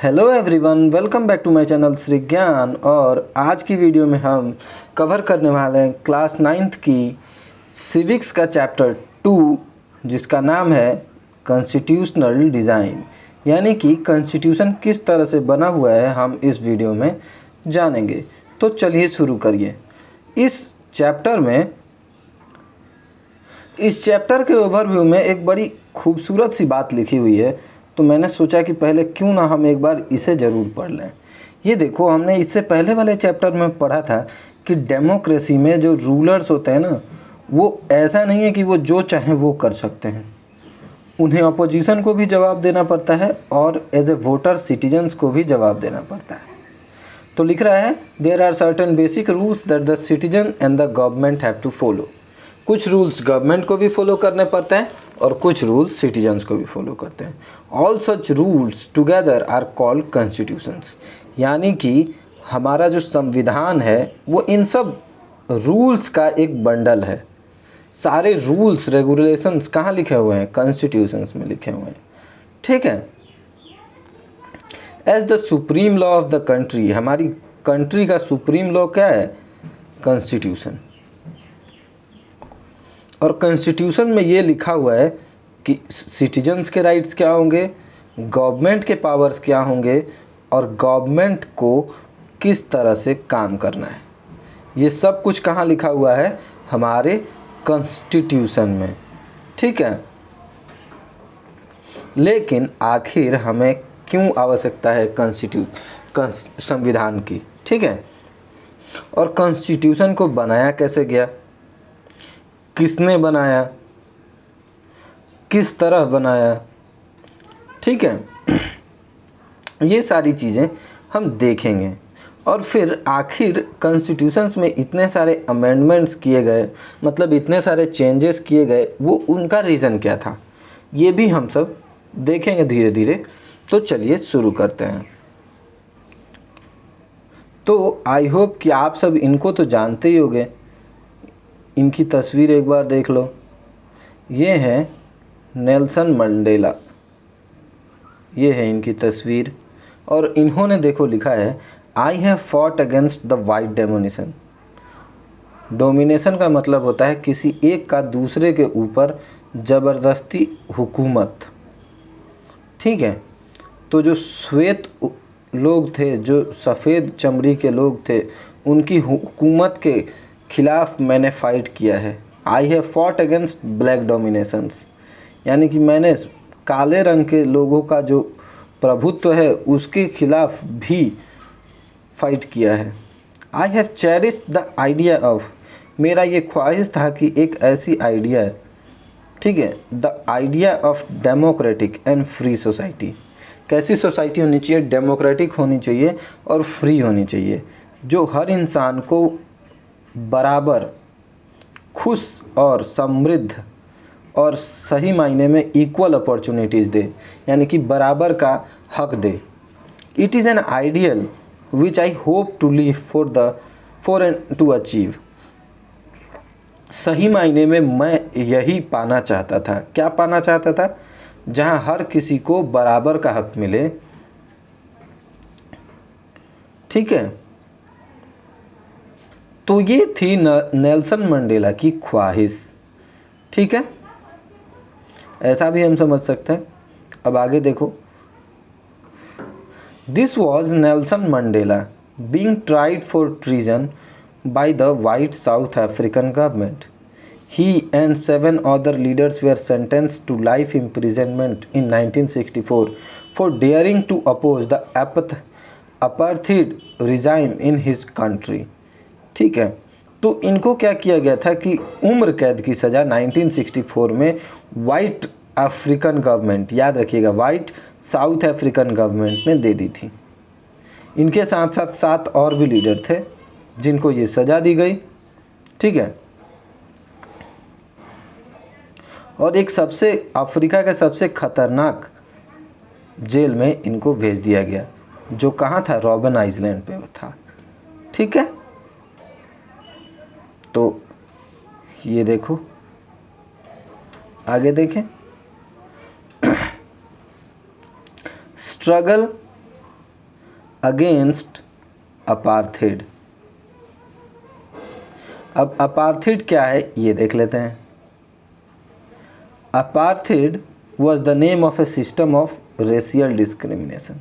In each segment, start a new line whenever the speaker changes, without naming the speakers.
Hello everyone, welcome back to my channel Shri Gyan. और आज की वीडियो में हम कवर करने वाले हैं क्लास 9th की सिविक्स का चैप्टर 2 जिसका नाम है कॉन्स्टिट्यूशनल डिज़ाइन, यानी कि कॉन्स्टिट्यूशन किस तरह से बना हुआ है हम इस वीडियो में जानेंगे। तो चलिए शुरू करिए। इस चैप्टर के ओवरव्यू में एक बड़ी खूबसूरत सी बात लिखी हुई है, तो मैंने सोचा कि पहले क्यों ना हम एक बार इसे ज़रूर पढ़ लें। ये देखो, हमने इससे पहले वाले चैप्टर में पढ़ा था कि डेमोक्रेसी में जो रूलर्स होते हैं ना, वो ऐसा नहीं है कि वो जो चाहें वो कर सकते हैं। उन्हें अपोजिशन को भी जवाब देना पड़ता है और एज ए वोटर सिटीजन्स को भी जवाब देना पड़ता है। तो लिख रहा है, there are certain basic rules that the citizen and the government have to follow. कुछ रूल्स गवर्नमेंट को भी फॉलो करने पड़ते हैं और कुछ रूल्स सिटीजन्स को भी फॉलो करते हैं। All such rules together are called constitutions, यानी कि हमारा जो संविधान है वो इन सब रूल्स का एक बंडल है। सारे रूल्स रेगुलेशंस कहाँ लिखे हुए हैं? कॉन्स्टिट्यूशंस में लिखे हुए हैं। ठीक है। As the supreme law of the country, हमारी कंट्री का सुप्रीम लॉ क्या है? कॉन्स्टिट्यूशन। और कॉन्स्टिट्यूशन में ये लिखा हुआ है कि सिटीजन्स के राइट्स क्या होंगे, गवर्नमेंट के पावर्स क्या होंगे और गवर्नमेंट को किस तरह से काम करना है। ये सब कुछ कहाँ लिखा हुआ है? हमारे कॉन्स्टिट्यूशन में। ठीक है। लेकिन आखिर हमें क्यों आवश्यकता है संविधान की? ठीक है। और कॉन्स्टिट्यूशन को बनाया कैसे गया, किसने बनाया, किस तरह बनाया? ठीक है। ये सारी चीज़ें हम देखेंगे। और फिर आखिर कॉन्स्टिट्यूशंस में इतने सारे अमेंडमेंट्स किए गए, मतलब इतने सारे चेंजेस किए गए, वो उनका रीज़न क्या था, ये भी हम सब देखेंगे धीरे धीरे। तो चलिए शुरू करते हैं। तो आई होप कि आप सब इनको तो जानते ही होंगे। इनकी तस्वीर एक बार देख लो। ये है नेल्सन मंडेला, ये है इनकी तस्वीर। और इन्होंने देखो लिखा है, I have fought against the white domination. Domination का मतलब होता है किसी एक का दूसरे के ऊपर ज़बरदस्ती हुकूमत। ठीक है। तो जो श्वेत लोग थे, जो सफ़ेद चमड़ी के लोग थे, उनकी हुकूमत के खिलाफ मैंने फ़ाइट किया है। I have fought against black dominations, यानी कि मैंने काले रंग के लोगों का जो प्रभुत्व है उसके खिलाफ भी फाइट किया है। I have cherished the idea of, मेरा ये ख्वाहिश था कि एक ऐसी आइडिया, ठीक है, the idea of democratic and free society. कैसी सोसाइटी होनी चाहिए? डेमोक्रेटिक होनी चाहिए और फ्री होनी चाहिए, जो हर इंसान को बराबर खुश और समृद्ध और सही मायने में इक्वल अपॉर्चुनिटीज़ दे, यानी कि बराबर का हक दे। It is an ideal which I hope to live for and to achieve. सही मायने में मैं यही पाना चाहता था। क्या पाना चाहता था? जहां हर किसी को बराबर का हक मिले। ठीक है। तो ये थी नेल्सन मंडेला की ख्वाहिश। ठीक है, ऐसा भी हम समझ सकते हैं। अब आगे देखो। This was Nelson Mandela being tried for treason by the white South African government. He and 7 other leaders were sentenced to life imprisonment in 1964 for daring to oppose the apartheid regime in his country. ठीक है। तो इनको क्या किया गया था कि उम्र कैद की सज़ा 1964 में वाइट अफ्रीकन गवर्नमेंट, याद रखिएगा, वाइट साउथ अफ्रीकन गवर्नमेंट ने दे दी थी। इनके साथ साथ 7 और भी लीडर थे जिनको ये सज़ा दी गई। ठीक है। और एक सबसे अफ्रीका के सबसे खतरनाक जेल में इनको भेज दिया गया, जो कहाँ था? रॉबन आइलैंड पे था। ठीक है। तो ये देखो, आगे देखें। Struggle against apartheid. अब अपार्थेड क्या है ये देख लेते हैं। Apartheid was the name of A system of racial discrimination.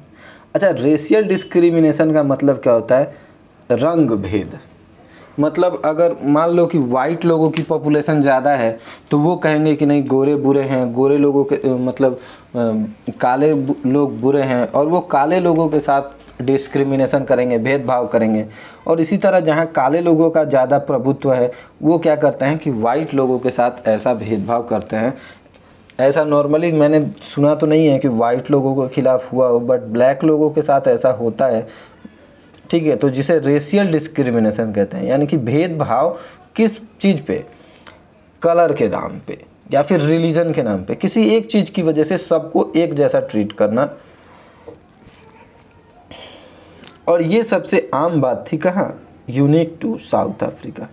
अच्छा, रेशियल डिस्क्रिमिनेशन का मतलब क्या होता है? रंग भेद। मतलब अगर मान लो कि वाइट लोगों की पॉपुलेशन ज़्यादा है तो वो कहेंगे कि नहीं गोरे बुरे हैं, गोरे लोगों के मतलब काले लोग बुरे हैं, और वो काले लोगों के साथ डिस्क्रिमिनेशन करेंगे, भेदभाव करेंगे। और इसी तरह जहाँ काले लोगों का ज़्यादा प्रभुत्व है वो क्या करते हैं कि वाइट लोगों के साथ ऐसा भेदभाव करते हैं। ऐसा नॉर्मली मैंने सुना तो नहीं है कि वाइट लोगों के खिलाफ हुआ हो, बट ब्लैक लोगों के साथ ऐसा होता है। ठीक है, तो जिसे रेशियल डिस्क्रिमिनेशन कहते हैं, यानी कि भेदभाव किस चीज़ पे? कलर के नाम पे या फिर रिलीजन के नाम पे, किसी एक चीज़ की वजह से सबको एक जैसा ट्रीट करना। और ये सबसे आम बात थी कहाँ? Unique to South Africa.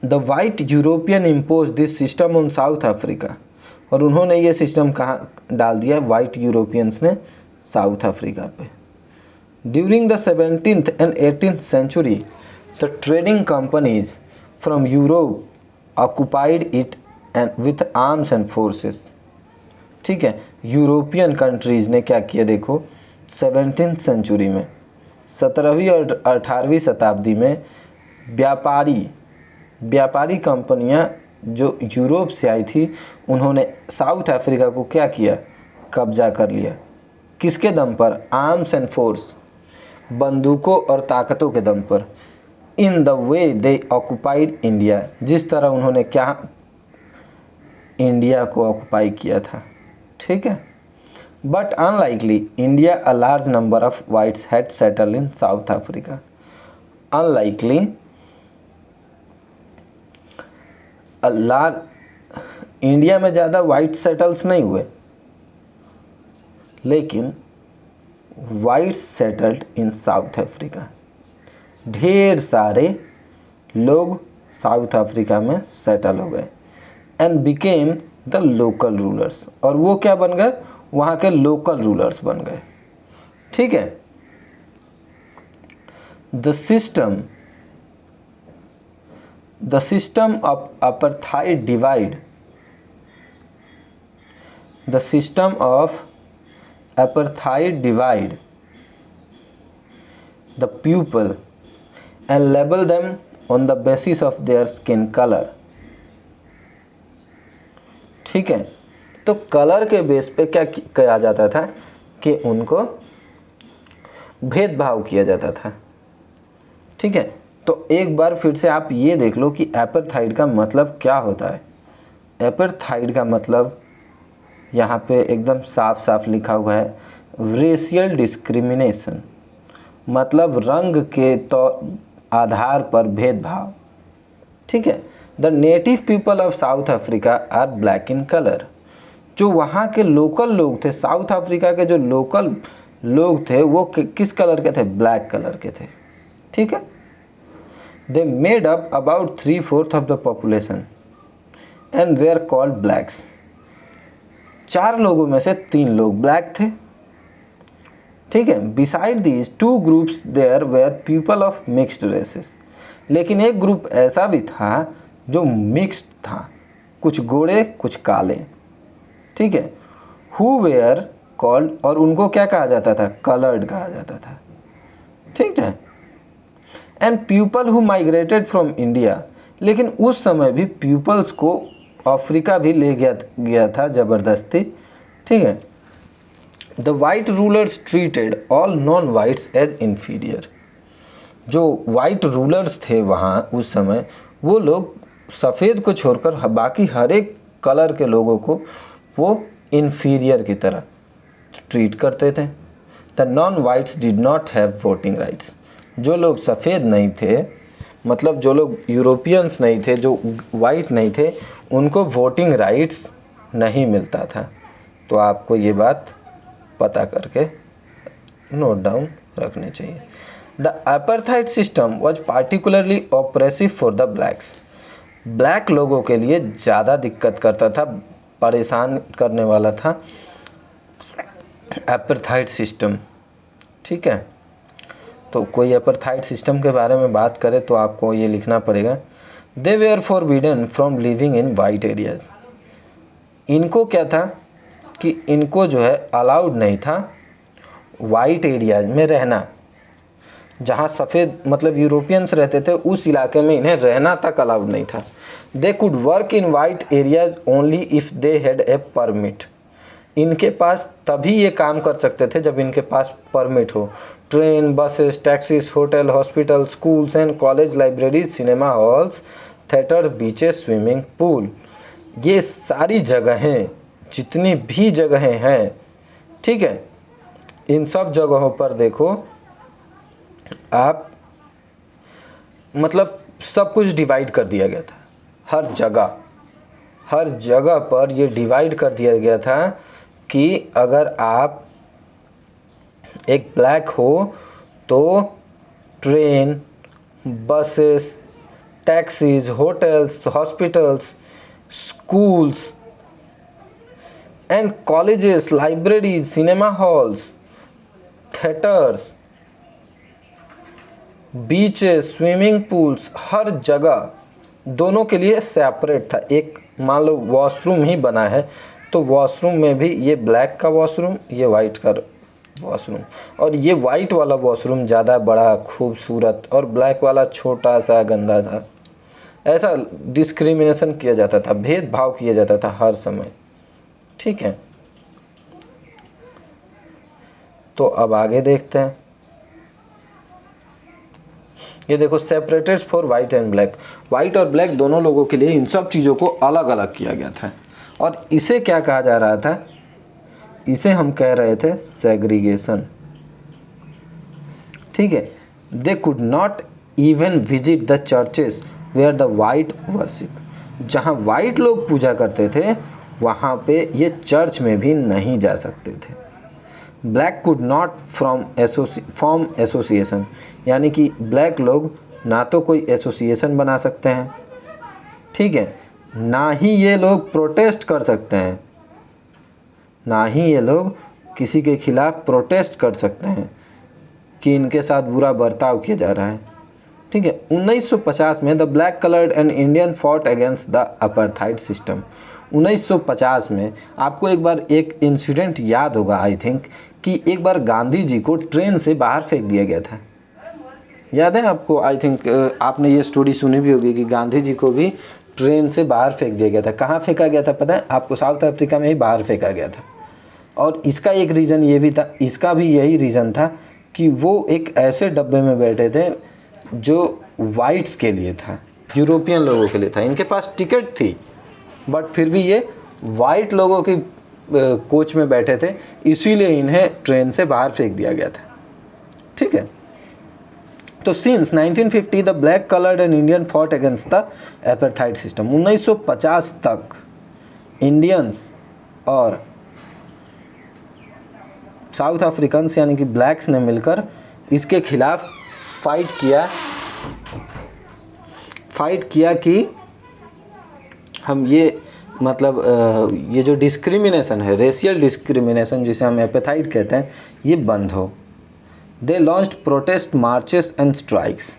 The white European impose this system on South Africa. और उन्होंने ये सिस्टम कहाँ डाल दिया? वाइट यूरोपियंस ने साउथ अफ्रीका पे। During the 17th and 18th century, the trading companies from Europe occupied it and with arms and forces. ठीक है, यूरोपियन कंट्रीज़ ने क्या किया देखो 17th सेंचुरी में, 17वीं और 18वीं शताब्दी में व्यापारी कंपनियां जो यूरोप से आई थी उन्होंने साउथ अफ्रीका को क्या किया? कब्जा कर लिया। किसके दम पर? आर्म्स एंड फोर्स, बंदूकों और ताकतों के दम पर। In the way they occupied India, जिस तरह उन्होंने क्या इंडिया को ऑक्युपाई किया था। ठीक है, but unlikely India a large number of whites had settle in South Africa. Unlikely India में ज़्यादा वाइट सेटल्स नहीं हुए, लेकिन whites settled in South Africa. ढेर सारे लोग साउथ अफ्रीका में सेटल हो गए and became the local rulers. और वो क्या बन गए? वहाँ के लोकल रूलर्स बन गए। ठीक है, the system of apartheid divide, the system of apartheid divide the people and label them on the basis of their skin color। ठीक है, तो कलर के बेस पे क्या किया जाता था कि उनको भेदभाव किया जाता था। ठीक है, तो एक बार फिर से आप ये देख लो कि apartheid का मतलब क्या होता है। apartheid का मतलब यहाँ पे एकदम साफ साफ लिखा हुआ है, रेशियल डिस्क्रिमिनेशन, मतलब रंग के तो आधार पर भेदभाव। ठीक है, the native people of South Africa are black in colour. जो वहाँ के लोकल लोग थे, साउथ अफ्रीका के जो लोकल लोग थे वो किस कलर के थे? ब्लैक कलर के थे। ठीक है, they made up about 3/4 of the population and we are called blacks. 4 लोगों में से 3 लोग ब्लैक थे। ठीक है, beside these 2 groups there were people of mixed races. लेकिन एक ग्रुप ऐसा भी था जो मिक्स्ड था, कुछ गोरे कुछ काले। ठीक है, हु वेयर कॉल्ड, और उनको क्या कहा जाता था? कलर्ड कहा जाता था। ठीक है, and people who migrated from India. लेकिन उस समय भी पीपल्स को अफ्रीका भी ले गया था ज़बरदस्ती। ठीक है, the white rulers treated all non whites as inferior. जो वाइट रूलर्स थे वहाँ उस समय, वो लोग सफ़ेद को छोड़कर बाकी हर एक कलर के लोगों को वो इन्फीरियर की तरह ट्रीट करते थे। The non whites did not have voting rights. जो लोग सफ़ेद नहीं थे, मतलब जो लोग यूरोपियंस नहीं थे, जो वाइट नहीं थे, उनको वोटिंग राइट्स नहीं मिलता था। तो आपको ये बात पता करके नोट डाउन रखनी चाहिए। The apartheid system was particularly oppressive for the blacks. Black लोगों के लिए ज़्यादा दिक्कत करता था, परेशान करने वाला था अपार्थाइड सिस्टम। ठीक है, तो कोई अपार्थाइड सिस्टम के बारे में बात करें तो आपको ये लिखना पड़ेगा, they were forbidden from living in white areas. इनको क्या था कि इनको जो है अलाउड नहीं था वाइट एरियाज में रहना, जहाँ सफ़ेद मतलब यूरोपियंस रहते थे उस इलाके में इन्हें रहना तक अलाउड नहीं था। They could work in white areas only if they had a permit. इनके पास तभी ये काम कर सकते थे जब इनके पास परमिट हो। Train, buses, taxis, hotel, hospital, schools and college, libraries, cinema halls, theatre, beaches, swimming pool, ये सारी जगहें, जितनी भी जगहें हैं, ठीक है, इन सब जगहों पर देखो आप, मतलब सब कुछ डिवाइड कर दिया गया था। हर जगह पर ये डिवाइड कर दिया गया था कि अगर आप एक ब्लैक हो तो train, buses, taxis, hotels, hospitals, schools and colleges, libraries, cinema halls, theatres, beaches, swimming pools, हर जगह दोनों के लिए सेपरेट था। एक मान लो वॉशरूम ही बना है तो वॉशरूम में भी ये ब्लैक का वॉशरूम, ये वाइट का वॉशरूम, और ये वाइट वाला वॉशरूम ज़्यादा बड़ा खूबसूरत और ब्लैक वाला छोटा सा गंदा सा, ऐसा डिस्क्रिमिनेशन किया जाता था, भेदभाव किया जाता था हर समय, ठीक है। तो अब आगे देखते हैं। ये देखो, separated for white and black, white और ब्लैक दोनों लोगों के लिए इन सब चीज़ों को अलग अलग किया गया था। और इसे क्या कहा जा रहा था, इसे हम कह रहे थे सेग्रीगेशन, ठीक है। They could not even visit the churches where the white worship, जहाँ वाइट लोग पूजा करते थे वहाँ पे ये चर्च में भी नहीं जा सकते थे। Black could not form association, यानी कि ब्लैक लोग ना तो कोई एसोसिएशन बना सकते हैं, ठीक है, ना ही ये लोग प्रोटेस्ट कर सकते हैं, ना ही ये लोग किसी के खिलाफ प्रोटेस्ट कर सकते हैं कि इनके साथ बुरा बर्ताव किया जा रहा है, ठीक है। 1950 में the black coloured and Indian fought against the apartheid system. 1950 में आपको एक बार एक इंसिडेंट याद होगा, आई थिंक, कि एक बार गांधी जी को ट्रेन से बाहर फेंक दिया गया था। याद है आपको? आई थिंक आपने ये स्टोरी सुनी भी होगी कि गांधी जी को भी ट्रेन से बाहर फेंक दिया गया था। कहाँ फेंका गया था पता है आपको? साउथ अफ्रीका में ही बाहर फेंका गया था। और इसका एक रीज़न ये भी था, इसका भी यही रीज़न था कि वो एक ऐसे डब्बे में बैठे थे जो वाइट्स के लिए था, यूरोपियन लोगों के लिए था। इनके पास टिकट थी बट फिर भी ये वाइट लोगों की कोच में बैठे थे, इसीलिए इन्हें ट्रेन से बाहर फेंक दिया गया था, ठीक है। तो since 1950 the black coloured and Indian fought against the apartheid system. 1950 तक इंडियंस और साउथ अफ्रीकन्स यानी कि ब्लैक्स ने मिलकर इसके खिलाफ फाइट किया कि हम ये मतलब ये जो डिस्क्रिमिनेशन है, रेशियल डिस्क्रिमिनेशन जिसे हम एपार्थाइड कहते हैं, ये बंद हो। They launched protest marches and strikes.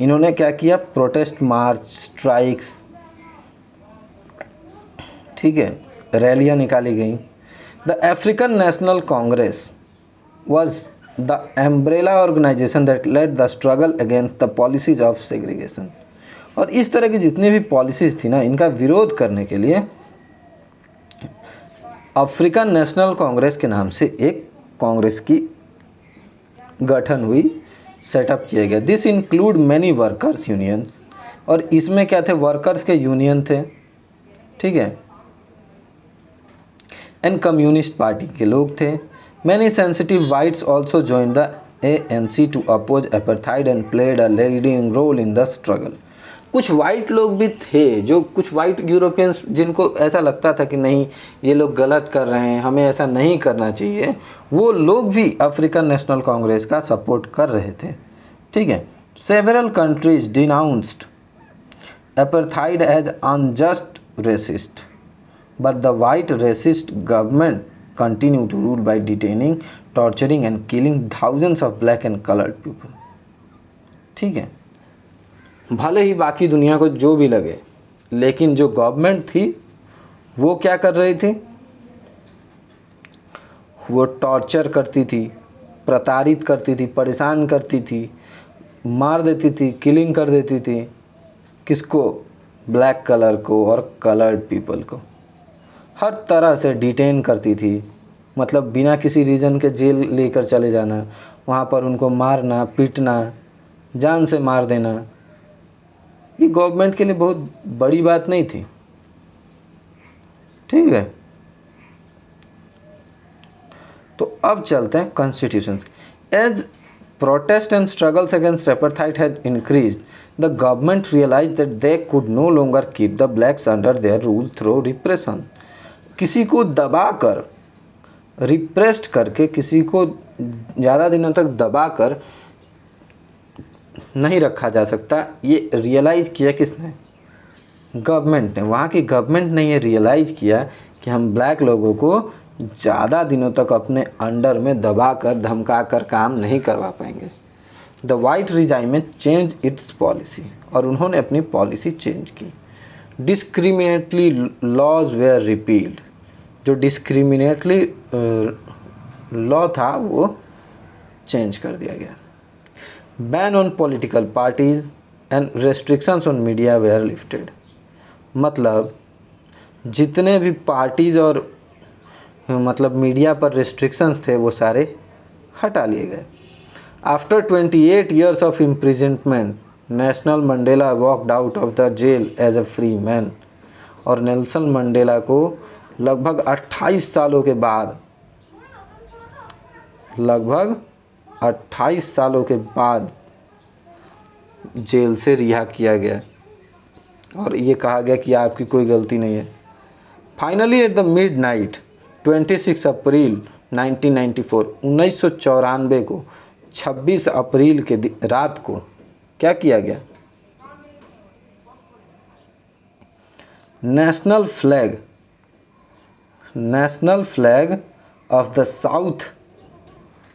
इन्होंने क्या किया? प्रोटेस्ट मार्च, स्ट्राइक्स, ठीक है, रैलियाँ निकाली गई। The African National Congress was the umbrella organisation that led the struggle against the policies of segregation. और इस तरह की जितनी भी पॉलिसीज थी ना, इनका विरोध करने के लिए अफ्रीकन नेशनल कांग्रेस के नाम से एक कांग्रेस की गठन हुई, सेटअप किया गया। This include many workers unions, और इसमें क्या थे? वर्कर्स के यूनियन थे, ठीक है, एंड कम्युनिस्ट पार्टी के लोग थे। Many sensitive whites also join the ANC to oppose apartheid and played a leading role in the struggle. कुछ वाइट लोग भी थे, जो कुछ वाइट यूरोपियंस जिनको ऐसा लगता था कि नहीं ये लोग गलत कर रहे हैं, हमें ऐसा नहीं करना चाहिए, वो लोग भी अफ्रीकन नेशनल कांग्रेस का सपोर्ट कर रहे थे, ठीक है। Several countries denounced apartheid as unjust racist, but the white racist government continue to rule by detaining, torturing and killing thousands of black and colored people. ठीक है, भले ही बाकी दुनिया को जो भी लगे, लेकिन जो गवर्नमेंट थी वो क्या कर रही थी? वो टॉर्चर करती थी, प्रताड़ित करती थी, परेशान करती थी, मार देती थी, किलिंग कर देती थी। किसको? ब्लैक कलर को और कलर्ड पीपल को। हर तरह से डिटेन करती थी, मतलब बिना किसी रीज़न के जेल लेकर चले जाना, वहाँ पर उनको मारना, पीटना, जान से मार देना। ये गवर्नमेंट के लिए बहुत बड़ी बात नहीं थी। ठीक है, तो अब चलते हैं constitution. As protest and struggles against apartheid had increased, the government realized that they could no longer keep the blacks under their rule through repression. किसी को दबाकर, रिप्रेस्ड करके, किसी को ज़्यादा दिनों तक दबाकर नहीं रखा जा सकता। ये रियलाइज़ किया किसने? गवर्नमेंट ने। वहाँ की गवर्नमेंट ने ये रियलाइज़ किया कि हम ब्लैक लोगों को ज़्यादा दिनों तक अपने अंडर में दबा कर, धमका कर काम नहीं करवा पाएंगे। The white regime change it's policy, और उन्होंने अपनी पॉलिसी चेंज की। डिस्क्रिमिनेटली लॉज वेयर रिपील्ड, जो डिस्क्रिमिनेटली लॉ था वो चेंज कर दिया गया। Ban on political parties and restrictions on media were lifted, मतलब जितने भी पार्टीज़ और मतलब मीडिया पर रेस्ट्रिक्शंस थे वो सारे हटा लिए गए। After 28 years of imprisonment, Nelson Mandela walked out of the jail as a free man, और नेल्सन मंडेला को लगभग 28 सालों के बाद, लगभग 28 सालों के बाद जेल से रिहा किया गया, और ये कहा गया कि आपकी कोई गलती नहीं है। Finally at the mid night 26 अप्रैल 1994, 1994 को 26 अप्रैल के रात को क्या किया गया? National flag of the south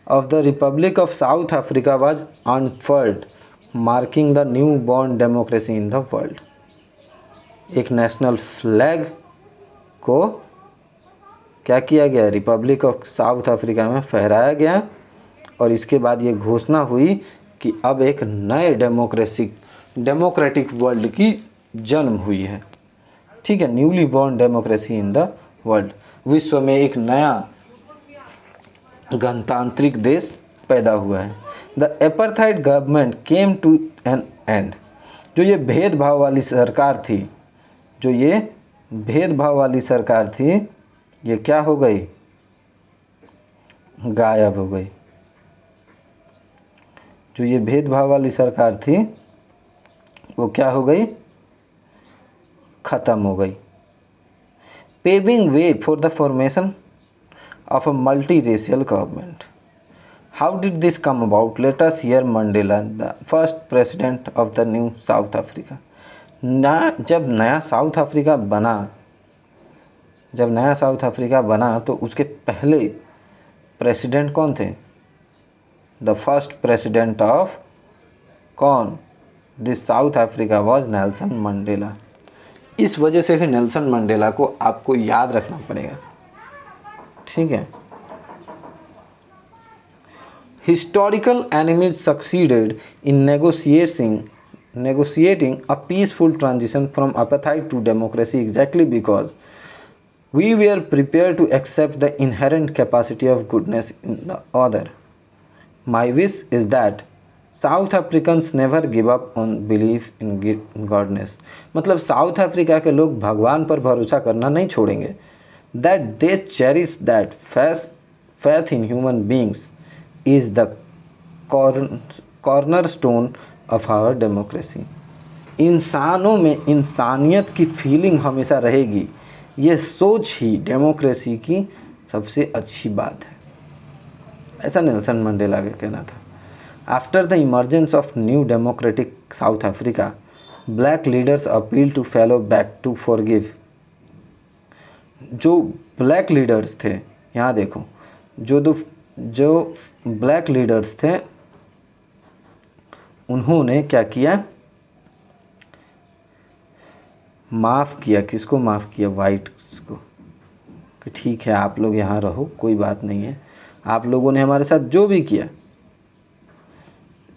of the republic of South Africa was unfurled, marking the new born democracy in the world. एक नेशनल फ्लैग को क्या किया गया? रिपब्लिक ऑफ साउथ अफ्रीका में फहराया गया, और इसके बाद ये घोषणा हुई कि अब एक नए डेमोक्रेटिक वर्ल्ड की जन्म हुई है। ठीक है, newly born democracy in the world, विश्व में एक नया गणतांत्रिक देश पैदा हुआ है। The apartheid government came to an end, जो ये भेदभाव वाली सरकार थी, ये क्या हो गई? गायब हो गई। जो ये भेदभाव वाली सरकार थी वो क्या हो गई? ख़त्म हो गई। Paving way for the formation of a multi racial government. How did this come about? Let us here Mandela, the first president of the new south Africa. जब नया साउथ अफ्रीका बना तो उसके पहले प्रेसिडेंट कौन थे? द फर्स्ट प्रेसिडेंट ऑफ कौन? This south Africa was Nelson Mandela. इस वजह से फिर नेल्सन मंडेला को आपको याद रखना पड़ेगा। ठीक है, historical enemies succeeded in negotiating a peaceful transition from apartheid to democracy exactly because we were prepared to accept the inherent capacity of goodness in the other. My wish is that South Africans never give up on belief in godness. मतलब south Africa के लोग भगवान पर भरोसा करना नहीं छोड़ेंगे। That they cherish that faith in human beings is the cornerstone of our democracy. इंसानों में इंसानियत की फीलिंग हमेशा रहेगी, ये सोच ही डेमोक्रेसी की सबसे अच्छी बात है, ऐसा नेल्सन मंडेला का कहना था। After the emergence of new democratic South Africa, black leaders appeal to fellow back to forgive. जो ब्लैक लीडर्स थे यहाँ देखो, जो ब्लैक लीडर्स थे उन्होंने क्या किया, माफ़ किया। किसको माफ़ किया? वाइट्स को, कि ठीक है आप लोग यहाँ रहो, कोई बात नहीं है, आप लोगों ने हमारे साथ जो भी किया।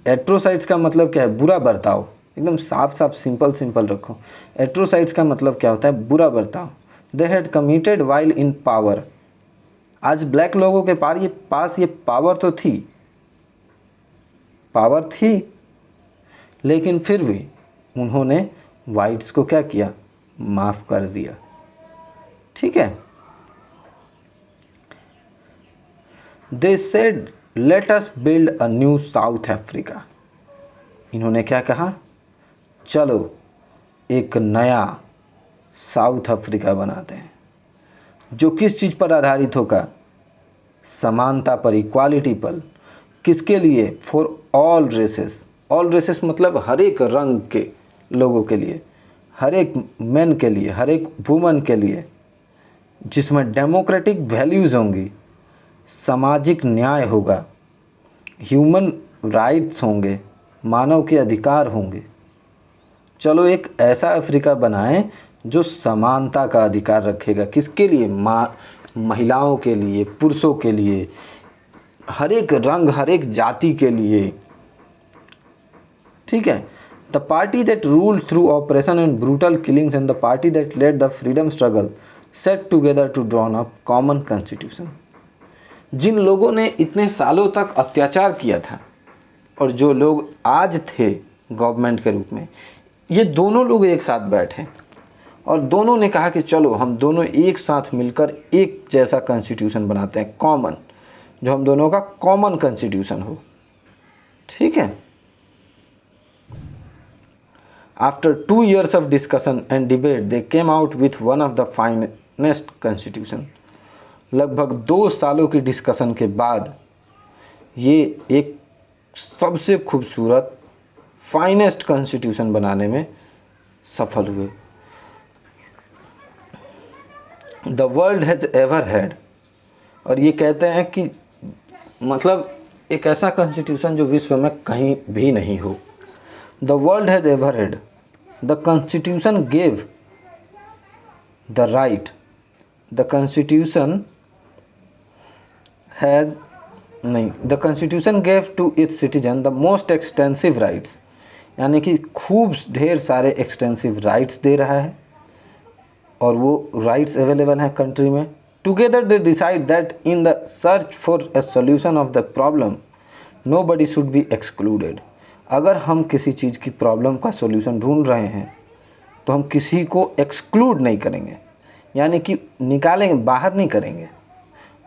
एट्रोसाइड्स का मतलब क्या है? बुरा बर्ताव। एकदम साफ साफ सिंपल रखो। एट्रोसाइड्स का मतलब क्या होता है? बुरा बर्ताव। They had committed while in power. आज ब्लैक लोगों के पास ये पावर थी, लेकिन फिर भी उन्होंने वाइट्स को क्या किया? माफ़ कर दिया। ठीक है। They said let us build a new south Africa. इन्होंने क्या कहा? चलो एक नया साउथ अफ्रीका बनाते हैं, जो किस चीज़ पर आधारित होगा? समानता पर, इक्वालिटी पर। किसके लिए? For all races. All races मतलब हर एक रंग के लोगों के लिए, हर एक मैन के लिए, हर एक वुमन के लिए, जिसमें डेमोक्रेटिक वैल्यूज़ होंगी, सामाजिक न्याय होगा, ह्यूमन राइट्स होंगे, मानव के अधिकार होंगे। चलो एक ऐसा अफ्रीका बनाएं जो समानता का अधिकार रखेगा। किसके लिए? महिलाओं के लिए, पुरुषों के लिए, हर एक रंग, हर एक जाति के लिए। ठीक है। The party that ruled through operation and brutal killings and the party that led the freedom struggle set together to drawn up common constitution. जिन लोगों ने इतने सालों तक अत्याचार किया था और जो लोग आज थे गवर्नमेंट के रूप में, ये दोनों लोग एक साथ बैठे और दोनों ने कहा कि चलो हम दोनों एक साथ मिलकर एक जैसा कॉन्स्टिट्यूशन बनाते हैं, कॉमन, जो हम दोनों का कॉमन कॉन्स्टिट्यूशन हो। ठीक है। After 2 years of discussion and debate they came out with one of the finest constitution। लगभग 2 सालों की डिस्कशन के बाद ये एक सबसे खूबसूरत फाइनेस्ट कॉन्स्टिट्यूशन बनाने में सफल हुए। The world has ever had, और ये कहते हैं कि मतलब एक ऐसा कॉन्स्टिट्यूशन जो विश्व में कहीं भी नहीं हो। The world has ever had, the constitution gave the right, the constitution has नहीं, the constitution gave to its citizen the most extensive rights, यानी कि खूब ढेर सारे एक्सटेंसिव राइट्स दे रहा है और वो राइट्स अवेलेबल हैं कंट्री में। Together they decide that in the search for a solution of the problem nobody should be excluded. अगर हम किसी चीज़ की प्रॉब्लम का सॉल्यूशन ढूंढ रहे हैं तो हम किसी को एक्सक्लूड नहीं करेंगे, यानी कि निकालेंगे, बाहर नहीं करेंगे।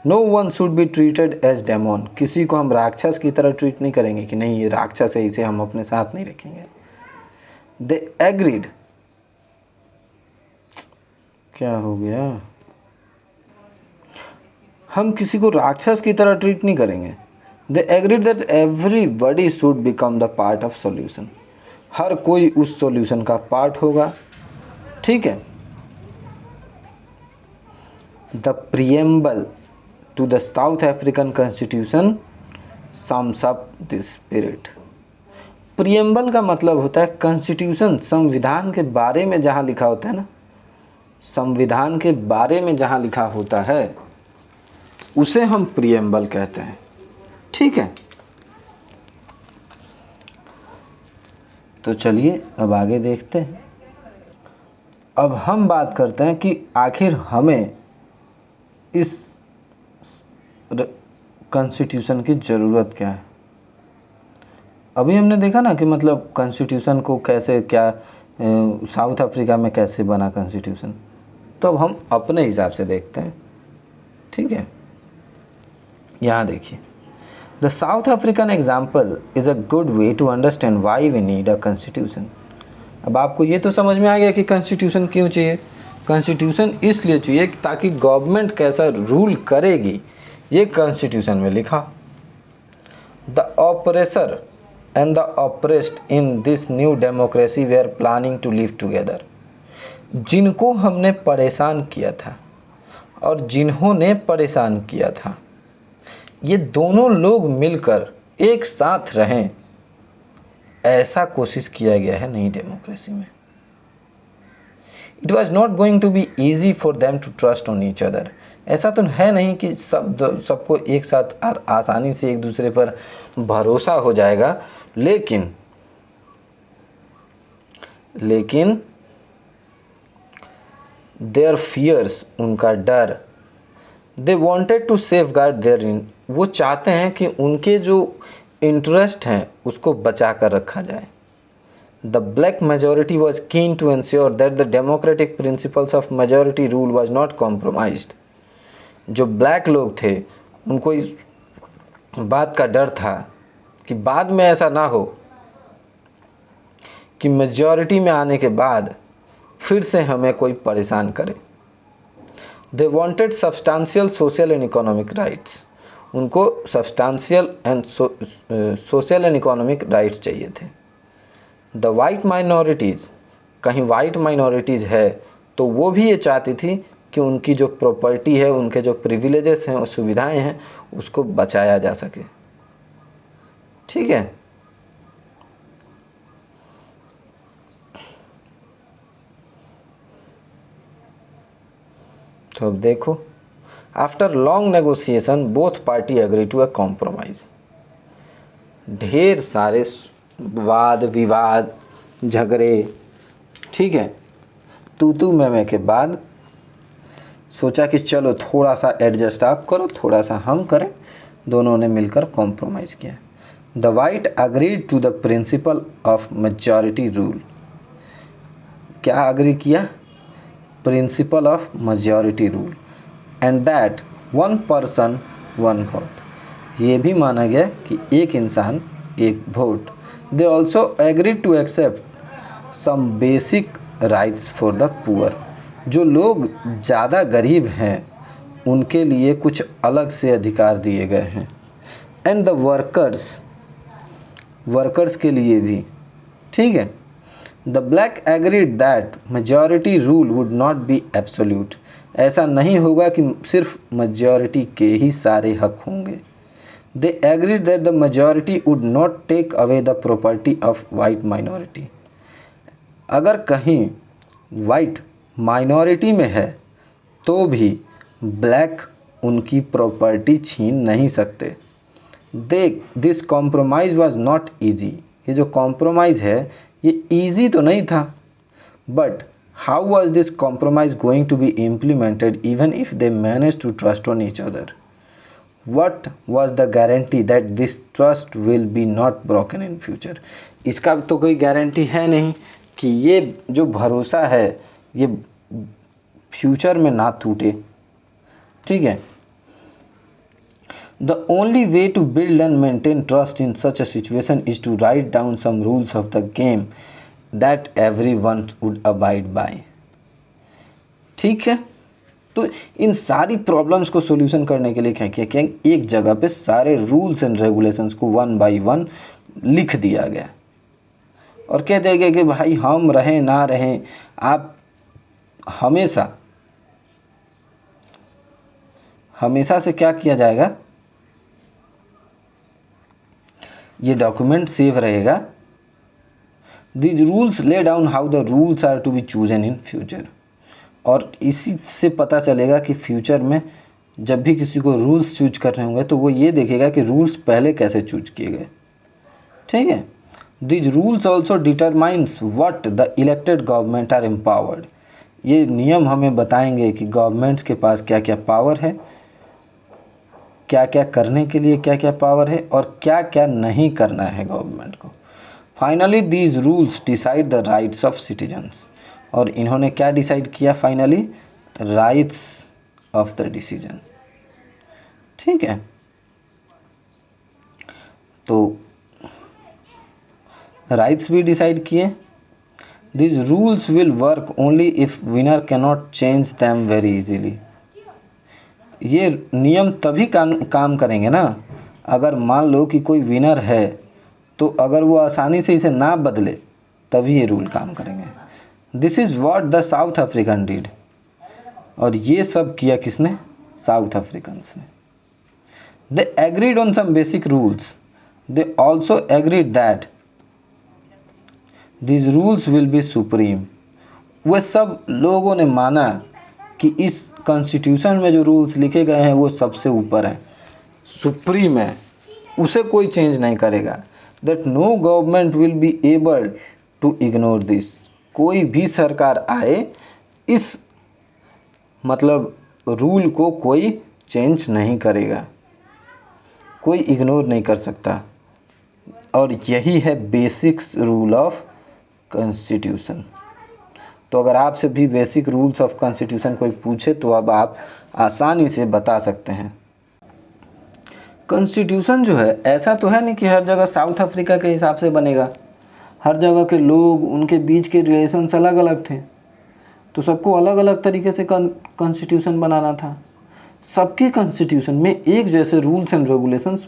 No one should be treated as demon, किसी को हम राक्षस की तरह ट्रीट नहीं करेंगे कि नहीं ये राक्षस है, इसे हम अपने साथ नहीं रखेंगे। दे एग्रीड, क्या हो गया, हम किसी को राक्षस की तरह ट्रीट नहीं करेंगे। They agreed that everybody should become the part of solution, हर कोई उस सॉल्यूशन का पार्ट होगा। ठीक है। The preamble to the South African constitution sums up this spirit. Preamble का मतलब होता है कॉन्स्टिट्यूशन, संविधान के बारे में जहाँ लिखा होता है ना, संविधान के बारे में जहाँ लिखा होता है उसे हम प्रिएम्बल कहते हैं। ठीक है। तो चलिए अब आगे देखते हैं। अब हम बात करते हैं कि आखिर हमें इस कॉन्स्टिट्यूशन की ज़रूरत क्या है। अभी हमने देखा ना कि मतलब कॉन्स्टिट्यूशन को कैसे, क्या साउथ अफ्रीका में कैसे बना कॉन्स्टिट्यूशन, तो अब हम अपने हिसाब से देखते हैं। ठीक है। यहाँ देखिए, the South African example is a good way to understand why we need a constitution. अब आपको ये तो समझ में आ गया कि कॉन्स्टिट्यूशन क्यों चाहिए। कॉन्स्टिट्यूशन इसलिए चाहिए ताकि गवर्नमेंट कैसा रूल करेगी ये कॉन्स्टिट्यूशन में लिखा। The oppressor and the oppressed in this new democracy we are planning to live together. जिनको हमने परेशान किया था और जिन्होंने परेशान किया था, ये दोनों लोग मिलकर एक साथ रहें, ऐसा कोशिश किया गया है नई डेमोक्रेसी में। It was not going to be easy for them to trust on each other. ऐसा तो है नहीं कि सबको एक साथ आसानी से एक दूसरे पर भरोसा हो जाएगा, लेकिन देयर फियर्स, उनका डर, they wanted to safeguard their, वो चाहते हैं कि उनके जो इंटरेस्ट हैं उसको बचा कर रखा जाए। The black majority was keen to ensure that the democratic principles of majority rule was not compromised. जो ब्लैक लोग थे उनको इस बात का डर था कि बाद में ऐसा ना हो कि मेजॉरिटी में आने के बाद फिर से हमें कोई परेशान करे। They wanted substantial social and economic rights, उनको substantial and social and economic rights चाहिए थे। द वाइट माइनॉरिटीज़, कहीं वाइट माइनॉरिटीज़ है तो वो भी ये चाहती थी कि उनकी जो प्रॉपर्टी है, उनके जो प्रिविलेजेस हैं और सुविधाएं हैं, उसको बचाया जा सके। ठीक है, तो अब देखो, after long negotiation both party agree to a compromise. ढेर सारे वाद विवाद, झगड़े, ठीक है, तू मैं के बाद सोचा कि चलो थोड़ा सा एडजस्ट आप करो, थोड़ा सा हम करें, दोनों ने मिलकर कॉम्प्रोमाइज़ किया। The white agreed to the principle of majority rule. क्या अग्री किया? Principle of majority rule and that one person one vote. ये भी माना गया कि एक इंसान एक वोट। They also agreed to accept some basic rights for the poor. जो लोग ज़्यादा गरीब हैं उनके लिए कुछ अलग से अधिकार दिए गए हैं। एंड द वर्कर्स के लिए भी, ठीक है। The black agreed that majority rule would not be absolute. ऐसा नहीं होगा कि सिर्फ मेजॉरिटी के ही सारे हक होंगे। They agreed that the majority would not take away the property of white minority. अगर कहीं वाइट माइनॉरिटी में है तो भी ब्लैक उनकी प्रॉपर्टी छीन नहीं सकते। This compromise was not easy. ये जो कॉम्प्रोमाइज़ है ये ईजी तो नहीं था, but how was this compromise going to be implemented even if they manage to trust on each other? What was the guarantee that this trust will be not broken in future? इसका तो कोई guarantee है नहीं कि ये जो भरोसा है ये फ्यूचर में ना टूटे, ठीक है। The only way to build and maintain trust in such a situation is to write down some rules of the game that everyone would abide by. ठीक है, तो इन सारी प्रॉब्लम्स को सॉल्यूशन करने के लिए क्या किया क्या, एक जगह पे सारे रूल्स एंड रेगुलेशंस को वन बाय वन लिख दिया गया और कह दिया गया कि भाई हम रहें ना रहें, आप हमेशा से क्या किया जाएगा, ये डॉक्यूमेंट सेव रहेगा। These rules lay down how the rules are to be chosen in future. और इसी से पता चलेगा कि फ्यूचर में जब भी किसी को रूल्स चूज करने होंगे तो वो ये देखेगा कि रूल्स पहले कैसे चूज किए गए, ठीक है। These rules also determines what the elected government are empowered. ये नियम हमें बताएंगे कि गवर्नमेंट्स के पास क्या क्या पावर है, क्या क्या करने के लिए क्या क्या पावर है और क्या क्या नहीं करना है गवर्नमेंट को। Finally these rules decide the rights of citizens. और इन्होंने क्या डिसाइड किया finally? Rights of the decision, ठीक है। तो राइट्स भी डिसाइड किए। This rules will work only if winner cannot change them very easily. ये नियम तभी काम करेंगे ना अगर मान लो कि कोई विनर है तो अगर वो आसानी से इसे ना बदले तभी ये रूल काम करेंगे। This is what the South African did. और ये सब किया किसने? साउथ अफ्रीकन्स ने। They agreed on some basic rules, they also agreed that these rules will be supreme. वह सब लोगों ने माना कि इस कॉन्स्टिट्यूशन में जो रूल्स लिखे गए हैं वो सबसे ऊपर हैं, सुप्रीम है, उसे कोई चेंज नहीं करेगा। That no government will be able to ignore this. कोई भी सरकार आए इस मतलब रूल को कोई चेंज नहीं करेगा, कोई इग्नोर नहीं कर सकता। और यही है बेसिक्स रूल ऑफ कॉन्स्टिट्यूशन। तो अगर आपसे भी बेसिक रूल्स ऑफ कॉन्स्टिट्यूशन कोई पूछे तो अब आप आसानी से बता सकते हैं। कॉन्स्टिट्यूशन जो है ऐसा तो है नहीं कि हर जगह साउथ अफ्रीका के हिसाब से बनेगा। हर जगह के लोग, उनके बीच के रिलेशंस अलग अलग थे, तो सबको अलग अलग तरीके से कॉन्स्टिट्यूशन बनाना था। सबके कॉन्स्टिट्यूशन में एक जैसे रूल्स एंड रेगुलेशंस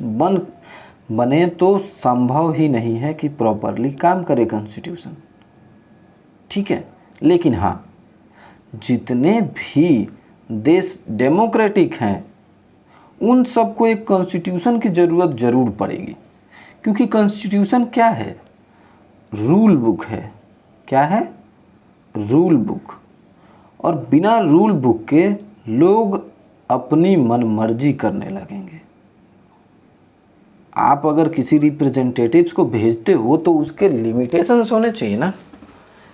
बने तो संभव ही नहीं है कि प्रॉपरली काम करे कॉन्स्टिट्यूशन, ठीक है। लेकिन हाँ, जितने भी देश डेमोक्रेटिक हैं उन सबको एक कॉन्स्टिट्यूशन की ज़रूरत ज़रूर पड़ेगी, क्योंकि कॉन्स्टिट्यूशन क्या है? रूल बुक है। क्या है? Rule book. और बिना रूल बुक के लोग अपनी मनमर्जी करने लगेंगे। आप अगर किसी रिप्रेजेंटेटिव्स को भेजते हो तो उसके लिमिटेशंस होने चाहिए ना।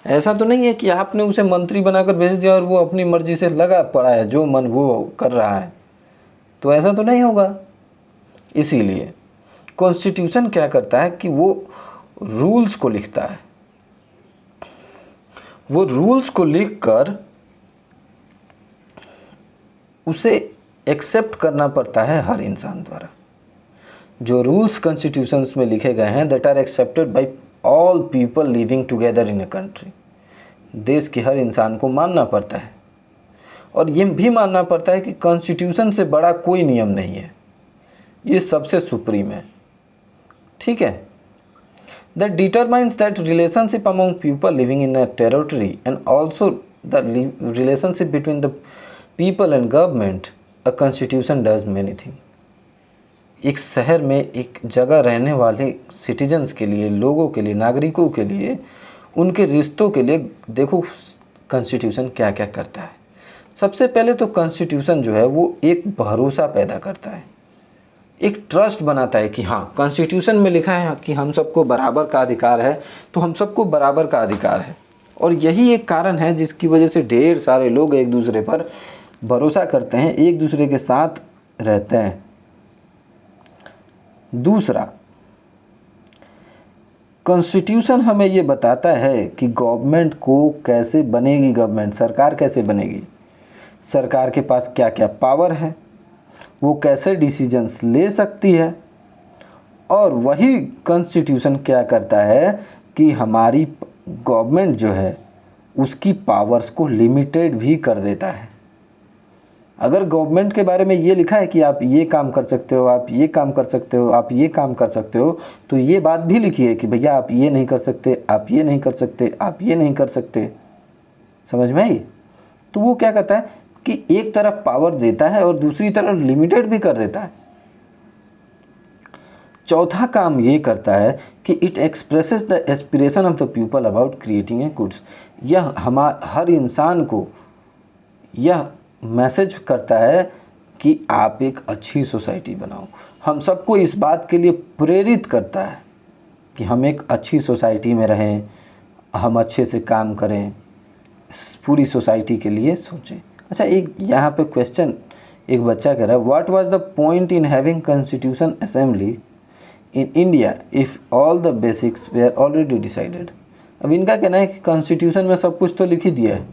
ऐसा तो नहीं है कि आपने उसे मंत्री बनाकर भेज दिया और वो अपनी मर्जी से लगा पड़ा है, जो मन वो कर रहा है, तो ऐसा तो नहीं होगा। इसीलिए कॉन्स्टिट्यूशन क्या करता है कि वो रूल्स को लिखता है। वो रूल्स को लिखकर उसे एक्सेप्ट करना पड़ता है हर इंसान द्वारा। जो रूल्स कॉन्स्टिट्यूशंस में लिखे गए हैं that are accepted by all people living together in a country. देश के हर इंसान को मानना पड़ता है, और ये भी मानना पड़ता है कि कॉन्स्टिट्यूशन से बड़ा कोई नियम नहीं है, ये सबसे सुप्रीम है, ठीक है। That determines that relationship among people living in a territory and also the relationship between the people and government. A constitution does many thing. एक शहर में एक जगह रहने वाले सिटीजन्स के लिए, लोगों के लिए, नागरिकों के लिए, उनके रिश्तों के लिए देखो कॉन्स्टिट्यूशन क्या क्या करता है। सबसे पहले तो कॉन्स्टिट्यूशन जो है वो एक भरोसा पैदा करता है, एक ट्रस्ट बनाता है कि हाँ, कॉन्स्टिट्यूशन में लिखा है कि हम सबको बराबर का अधिकार है, तो हम सबको बराबर का अधिकार है। और यही एक कारण है जिसकी वजह से ढेर सारे लोग एक दूसरे पर भरोसा करते हैं, एक दूसरे के साथ रहते हैं। दूसरा, कॉन्स्टिट्यूशन हमें ये बताता है कि गवर्नमेंट को कैसे बनेगी, गवर्नमेंट सरकार कैसे बनेगी, सरकार के पास क्या क्या पावर है, वो कैसे डिसीजंस ले सकती है। और वही कॉन्स्टिट्यूशन क्या करता है कि हमारी गवर्नमेंट जो है उसकी पावर्स को लिमिटेड भी कर देता है। अगर गवर्नमेंट के बारे में ये लिखा है कि आप ये काम कर सकते हो, आप ये काम कर सकते हो, आप ये काम कर सकते हो, तो ये बात भी लिखी है कि भैया आप ये नहीं कर सकते, आप ये नहीं कर सकते, आप ये नहीं कर सकते। समझ में आई? तो वो क्या करता है कि एक तरफ पावर देता है और दूसरी तरफ लिमिटेड भी कर देता है। चौथा काम ये करता है कि it expresses the aspiration of the people about creating a goods. यह हर इंसान को यह मैसेज करता है कि आप एक अच्छी सोसाइटी बनाओ। हम सबको इस बात के लिए प्रेरित करता है कि हम एक अच्छी सोसाइटी में रहें, हम अच्छे से काम करें, पूरी सोसाइटी के लिए सोचें। अच्छा, एक यहाँ पे क्वेश्चन एक बच्चा कह रहा है, what was the point in having constitution assembly in India if all the basics were already decided. अब इनका कहना है कि कॉन्स्टिट्यूशन में सब कुछ तो लिख ही दिया है,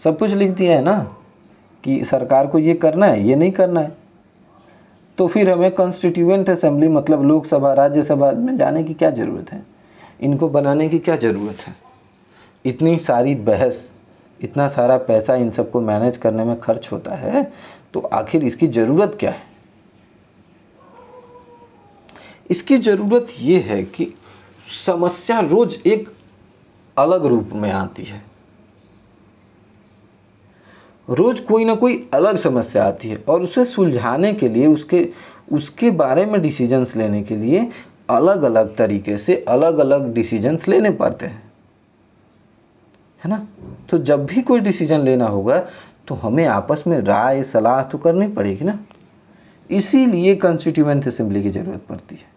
सब कुछ लिख दिया है ना कि सरकार को ये करना है, ये नहीं करना है, तो फिर हमें कॉन्स्टिट्यूएंट असेंबली मतलब लोकसभा, राज्यसभा में जाने की क्या ज़रूरत है, इनको बनाने की क्या ज़रूरत है। इतनी सारी बहस, इतना सारा पैसा इन सबको मैनेज करने में खर्च होता है, तो आखिर इसकी ज़रूरत क्या है। इसकी ज़रूरत ये है कि समस्या रोज़ एक अलग रूप में आती है। रोज़ कोई ना कोई अलग समस्या आती है और उसे सुलझाने के लिए उसके बारे में डिसीजंस लेने के लिए अलग अलग तरीके से अलग अलग डिसीजंस लेने पड़ते हैं, है ना। तो जब भी कोई डिसीजन लेना होगा तो हमें आपस में राय सलाह तो करनी पड़ेगी ना, इसीलिए कॉन्स्टिट्यूएंट असेंबली की ज़रूरत पड़ती है।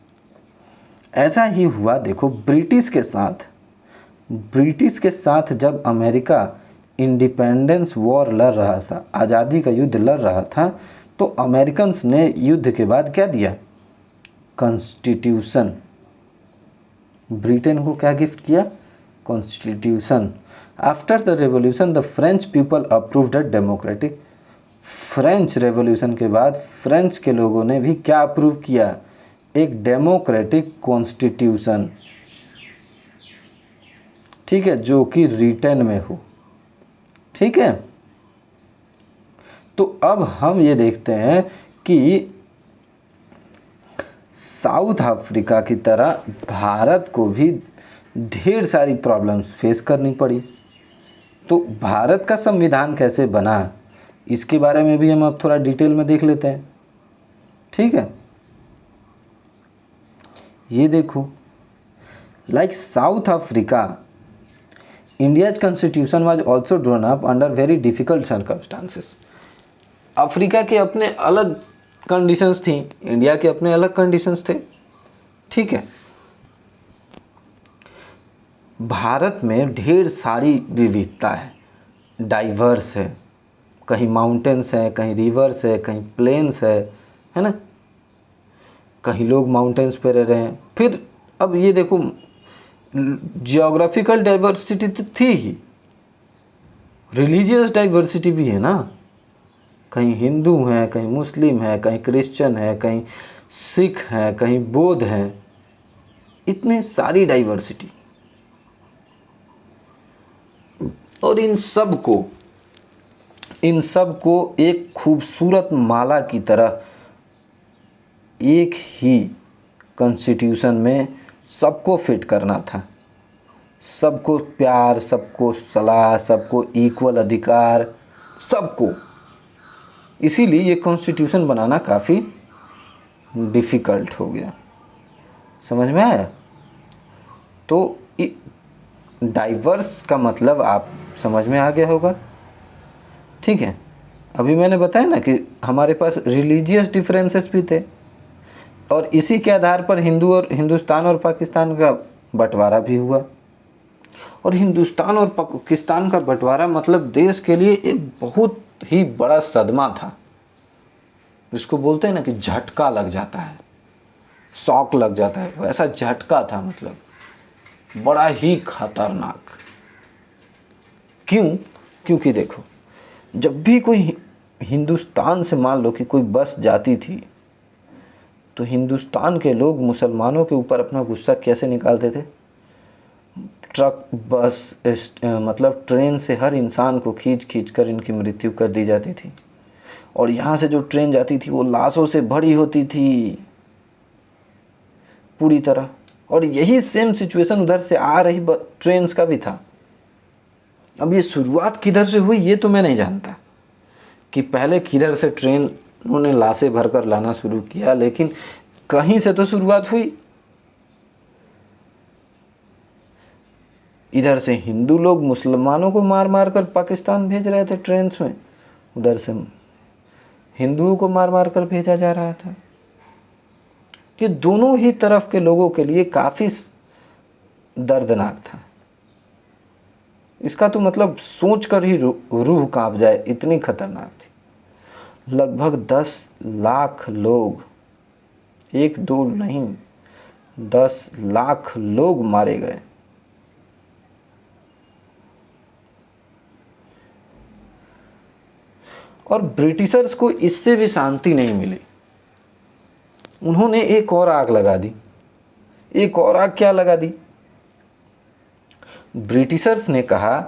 ऐसा ही हुआ देखो ब्रिटिश के साथ जब अमेरिका इंडिपेंडेंस वॉर लड़ रहा था, आज़ादी का युद्ध लड़ रहा था, तो अमेरिकन्स ने युद्ध के बाद क्या दिया, कॉन्स्टिट्यूशन। ब्रिटेन को क्या गिफ्ट किया, constitution. After the revolution the French people approved a democratic. French revolution के बाद फ्रेंच के लोगों ने भी क्या अप्रूव किया, एक डेमोक्रेटिक कॉन्स्टिट्यूशन, ठीक है, जो कि रिटन में हो, ठीक है। तो अब हम ये देखते हैं कि साउथ अफ्रीका की तरह भारत को भी ढेर सारी प्रॉब्लम्स फेस करनी पड़ी। तो भारत का संविधान कैसे बना, इसके बारे में भी हम अब थोड़ा डिटेल में देख लेते हैं, ठीक है। ये देखो, like south Africa, India's constitution was also drawn up under very difficult circumstances. Africa के अपने अलग कंडीशंस थी, इंडिया के अपने अलग कंडीशंस थे, ठीक है। भारत में ढेर सारी विविधता है, डाइवर्स है, कहीं माउंटेन्स है, कहीं रिवर्स है, कहीं प्लेन्स है ना, कहीं लोग माउंटेन्स पे रह रहे हैं। फिर अब ये देखो, जियोग्राफिकल डाइवर्सिटी तो थी ही, रिलीजियस डाइवर्सिटी भी है ना, कहीं हिंदू हैं, कहीं मुस्लिम हैं, कहीं क्रिश्चियन है, कहीं सिख हैं, कहीं बौद्ध हैं, इतने सारी डाइवर्सिटी। और इन सब को एक खूबसूरत माला की तरह एक ही कॉन्स्टिट्यूशन में सबको फिट करना था, सबको प्यार, सबको सलाह, सबको इक्वल अधिकार, सबको। इसीलिए ये कॉन्स्टिट्यूशन बनाना काफ़ी डिफ़िकल्ट हो गया, समझ में आया। तो डाइवर्स का मतलब आप समझ में आ गया होगा, ठीक है। अभी मैंने बताया ना कि हमारे पास रिलीजियस डिफरेंसेस भी थे और इसी के आधार पर हिंदुस्तान और पाकिस्तान का बंटवारा भी हुआ। और हिंदुस्तान और पाकिस्तान का बंटवारा मतलब देश के लिए एक बहुत ही बड़ा सदमा था, जिसको बोलते हैं ना कि झटका लग जाता है, शॉक लग जाता है, वैसा झटका था, मतलब बड़ा ही खतरनाक। क्योंकि देखो, जब भी कोई हिंदुस्तान से मान लो कि कोई बस जाती थी, तो हिंदुस्तान के लोग मुसलमानों के ऊपर अपना गुस्सा कैसे निकालते थे, ट्रक बस मतलब ट्रेन से हर इंसान को खींच कर इनकी मृत्यु कर दी जाती थी। और यहाँ से जो ट्रेन जाती थी वो लाशों से भरी होती थी पूरी तरह। और यही सेम सिचुएशन उधर से आ रही ट्रेन्स का भी था। अब ये शुरुआत किधर से हुई ये तो मैं नहीं जानता कि पहले किधर से ट्रेन उन्होंने लाशें भरकर लाना शुरू किया, लेकिन कहीं से तो शुरुआत हुई। इधर से हिंदू लोग मुसलमानों को मार मार कर पाकिस्तान भेज रहे थे ट्रेन्स में, उधर से हिंदुओं को मार मार कर भेजा जा रहा था। ये दोनों ही तरफ के लोगों के लिए काफ़ी दर्दनाक था। इसका तो मतलब सोच कर ही रूह कांप जाए, इतनी खतरनाक थी। लगभग 10 लाख लोग, 1-2 नहीं 10 लाख लोग मारे गए। और ब्रिटिशर्स को इससे भी शांति नहीं मिली, उन्होंने एक और आग लगा दी। एक और आग क्या लगा दी, ब्रिटिशर्स ने कहा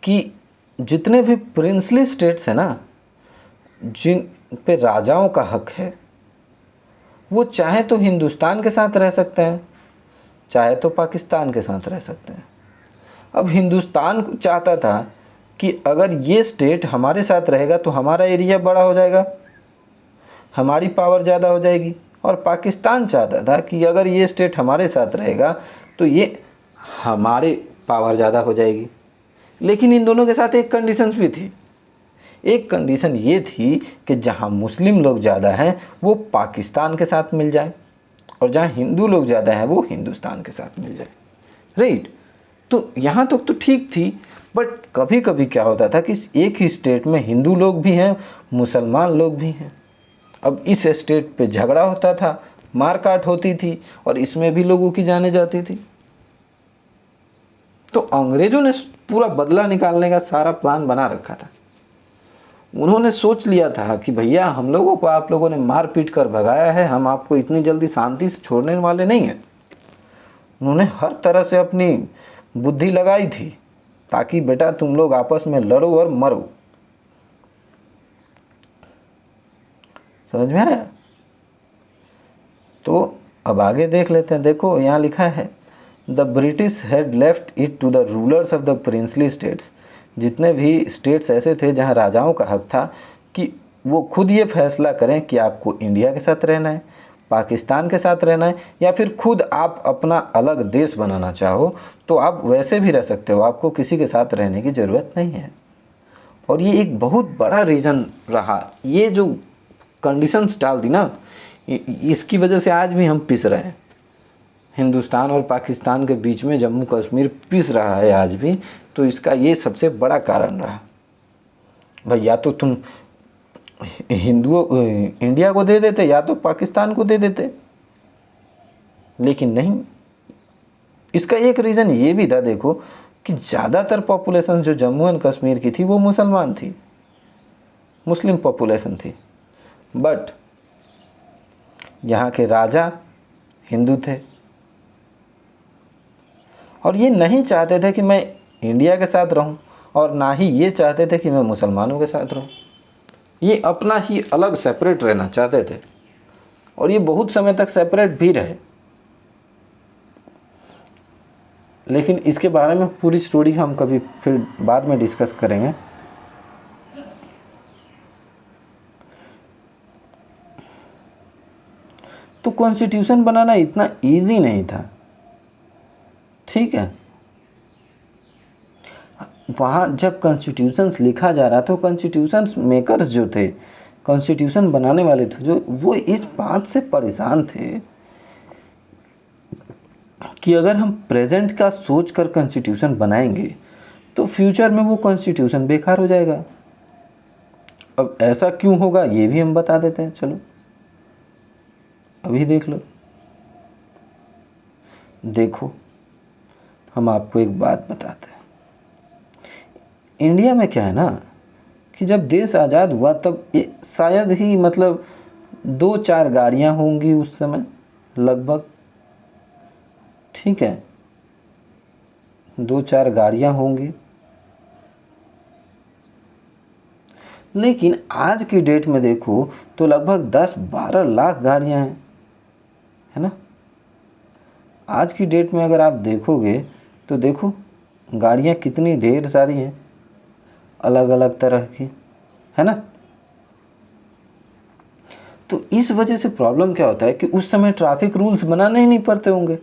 कि जितने भी प्रिंसली स्टेट्स हैं ना, जिन पे राजाओं का हक है, वो चाहे तो हिंदुस्तान के साथ रह सकते हैं, चाहे तो पाकिस्तान के साथ रह सकते हैं। अब हिंदुस्तान चाहता था कि अगर ये स्टेट हमारे साथ रहेगा तो हमारा एरिया बड़ा हो जाएगा, हमारी पावर ज़्यादा हो जाएगी। और पाकिस्तान चाहता था कि अगर ये स्टेट हमारे साथ रहेगा तो ये हमारे पावर ज़्यादा हो जाएगी। लेकिन इन दोनों के साथ एक कंडीशंस भी थी। एक कंडीशन ये थी कि जहाँ मुस्लिम लोग ज़्यादा हैं वो पाकिस्तान के साथ मिल जाए, और जहाँ हिंदू लोग ज़्यादा हैं वो हिंदुस्तान के साथ मिल जाए। राइट, तो यहाँ तक तो ठीक थी। बट कभी कभी क्या होता था कि एक ही स्टेट में हिंदू लोग भी हैं, मुसलमान लोग भी हैं। अब इस स्टेट पे झगड़ा होता था, मारकाट होती थी, और इसमें भी लोगों की जाने जाती थी। तो अंग्रेजों ने पूरा बदला निकालने का सारा प्लान बना रखा था। उन्होंने सोच लिया था कि भैया हम लोगों को आप लोगों ने मार पीट कर भगाया है, हम आपको इतनी जल्दी शांति से छोड़ने वाले नहीं हैं। उन्होंने हर तरह से अपनी बुद्धि लगाई थी ताकि बेटा तुम लोग आपस में लड़ो और मरो। समझ में आया? तो अब आगे देख लेते हैं। देखो यहाँ लिखा है, the British had left it to the rulers of the princely states. जितने भी स्टेट्स ऐसे थे जहाँ राजाओं का हक था कि वो खुद ये फैसला करें कि आपको इंडिया के साथ रहना है, पाकिस्तान के साथ रहना है, या फिर खुद आप अपना अलग देश बनाना चाहो तो आप वैसे भी रह सकते हो, आपको किसी के साथ रहने की ज़रूरत नहीं है। और ये एक बहुत बड़ा रीज़न रहा। ये जो कंडीशंस डाल दी ना, इसकी वजह से आज भी हम पिस रहे हैं। हिंदुस्तान और पाकिस्तान के बीच में जम्मू कश्मीर पिस रहा है आज भी, तो इसका ये सबसे बड़ा कारण रहा। भाई या तो तुम हिंदुओं इंडिया को दे देते या तो पाकिस्तान को दे देते, लेकिन नहीं। इसका एक रीज़न ये भी था, देखो कि ज़्यादातर पॉपुलेशन जो जम्मू एंड कश्मीर की थी वो मुसलमान थी, मुस्लिम पॉपुलेशन थी। बट यहाँ के राजा हिंदू थे, और ये नहीं चाहते थे कि मैं इंडिया के साथ रहूं, और ना ही ये चाहते थे कि मैं मुसलमानों के साथ रहूं। ये अपना ही अलग सेपरेट रहना चाहते थे, और ये बहुत समय तक सेपरेट भी रहे। लेकिन इसके बारे में पूरी स्टोरी हम कभी फिर बाद में डिस्कस करेंगे। तो कॉन्स्टिट्यूशन बनाना इतना इजी नहीं था, ठीक है। वहाँ जब कॉन्स्टिट्यूशंस लिखा जा रहा था, कॉन्स्टिट्यूशंस मेकर्स जो थे, कॉन्स्टिट्यूशन बनाने वाले थे जो, वो इस बात से परेशान थे कि अगर हम प्रेजेंट का सोच कर कॉन्स्टिट्यूशन बनाएंगे तो फ्यूचर में वो कॉन्स्टिट्यूशन बेकार हो जाएगा। अब ऐसा क्यों होगा ये भी हम बता देते हैं, चलो अभी देख लो। देखो हम आपको एक बात बताते हैं। इंडिया में क्या है ना कि जब देश आज़ाद हुआ तब शायद ही मतलब 2-4 गाड़ियाँ होंगी उस समय लगभग, ठीक है, 2-4 गाड़ियाँ होंगी। लेकिन आज की डेट में देखो तो लगभग 10-12 लाख गाड़ियाँ हैं, है ना। आज की डेट में अगर आप देखोगे तो देखो गाड़ियाँ कितनी ढेर सारी हैं, अलग अलग तरह की, है ना। तो इस वजह से प्रॉब्लम क्या होता है कि उस समय ट्रैफिक रूल्स बनाने ही नहीं पड़ते होंगे।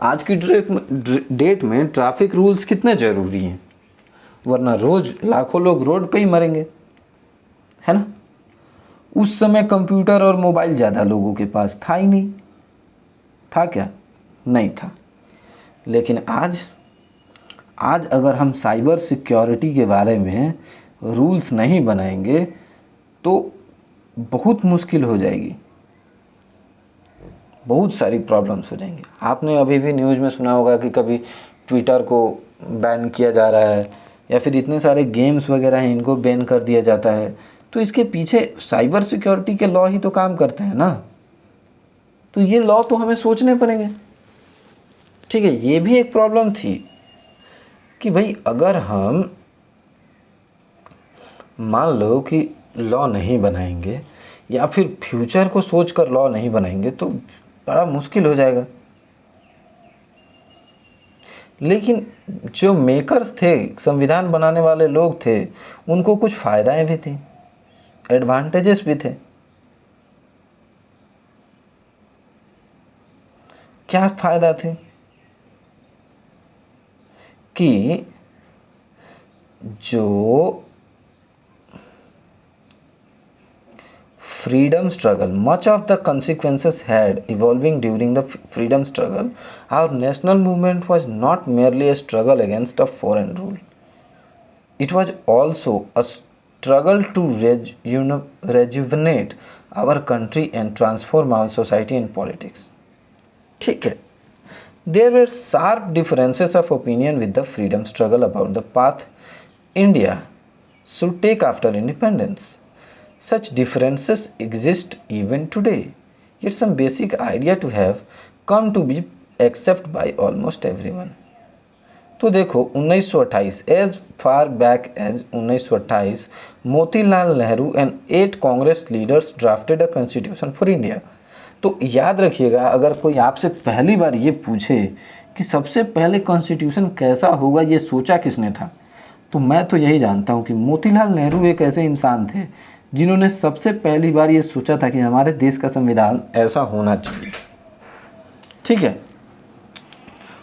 आज की डेट में ट्रैफिक रूल्स कितने ज़रूरी हैं, वरना रोज़ लाखों लोग रोड पे ही मरेंगे, है ना। उस समय कंप्यूटर और मोबाइल ज़्यादा लोगों के पास था ही नहीं, था क्या, नहीं था। लेकिन आज अगर हम साइबर सिक्योरिटी के बारे में रूल्स नहीं बनाएंगे तो बहुत मुश्किल हो जाएगी, बहुत सारी प्रॉब्लम्स हो जाएंगी। आपने अभी भी न्यूज़ में सुना होगा कि कभी ट्विटर को बैन किया जा रहा है, या फिर इतने सारे गेम्स वगैरह हैं इनको बैन कर दिया जाता है। तो इसके पीछे साइबर सिक्योरिटी के लॉ ही तो काम करते हैं ना। तो ये लॉ तो हमें सोचने पड़ेंगे, ठीक है। ये भी एक प्रॉब्लम थी कि भाई अगर हम मान लो कि लॉ नहीं बनाएंगे या फिर फ्यूचर को सोचकर लॉ नहीं बनाएंगे तो बड़ा मुश्किल हो जाएगा। लेकिन जो मेकर्स थे, संविधान बनाने वाले लोग थे, उनको कुछ फायदाएं भी थी, एडवांटेजेस भी थे। क्या फायदा थे कि जो freedom struggle, much of the consequences had evolving during the freedom struggle, our national movement was not merely a struggle against a foreign rule. It was also a struggle to rejuvenate our country and transform our society and politics. ठीक है, there were sharp differences of opinion with the freedom struggle about the path India should take after independence. Such differences exist even today, yet some basic idea to have come to be accepted by almost everyone. तो देखो 1928, as far back as 1928, Motilal Nehru and 8 Congress leaders drafted a constitution for India. तो याद रखिएगा, अगर कोई आपसे पहली बार ये पूछे कि सबसे पहले कॉन्स्टिट्यूशन कैसा होगा, ये सोचा किसने था, तो मैं तो यही जानता हूँ कि मोतीलाल नेहरू एक ऐसे इंसान थे जिन्होंने सबसे पहली बार ये सोचा था कि हमारे देश का संविधान ऐसा होना चाहिए। ठीक है,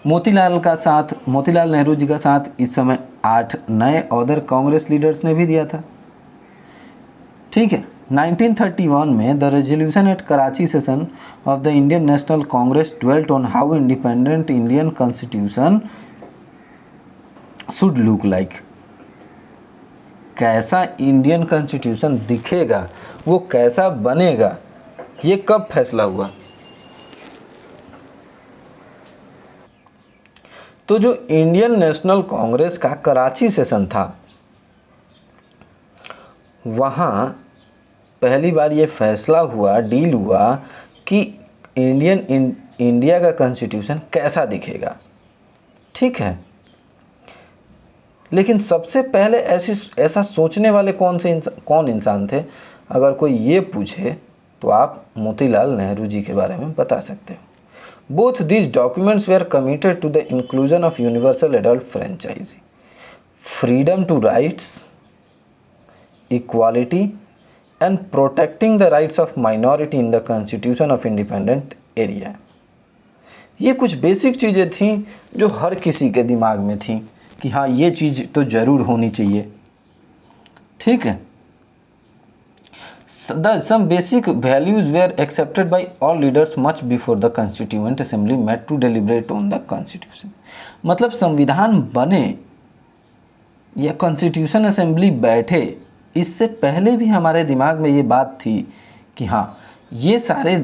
मोतीलाल नेहरू जी का साथ इस समय 8 नए अदर कांग्रेस लीडर्स ने भी दिया था। ठीक है, 1931 में the resolution at Karachi session of the Indian National Congress dwelt on how independent Indian constitution should look like. कैसा इंडियन कॉन्स्टिट्यूशन दिखेगा, वो कैसा बनेगा, ये कब फैसला हुआ? तो जो इंडियन नेशनल कांग्रेस का कराची सेशन था, वहाँ पहली बार ये फैसला हुआ, डील हुआ कि इंडिया का कॉन्स्टिट्यूशन कैसा दिखेगा। ठीक है, लेकिन सबसे पहले ऐसा सोचने वाले कौन इंसान थे? अगर कोई ये पूछे तो आप मोतीलाल नेहरू जी के बारे में बता सकते हो। Both these documents were committed to the inclusion of universal adult franchise, freedom to rights, equality and protecting the rights of minority in the constitution of independent area. ये कुछ बेसिक चीज़ें थीं जो हर किसी के दिमाग में थीं कि हाँ, ये चीज़ तो ज़रूर होनी चाहिए। ठीक है, some basic values were accepted by all leaders much before the Constituent Assembly met to deliberate on the Constitution। मतलब संविधान बने या कॉन्स्टिट्यूशन असेंबली बैठे, इससे पहले भी हमारे दिमाग में ये बात थी कि हाँ, ये सारे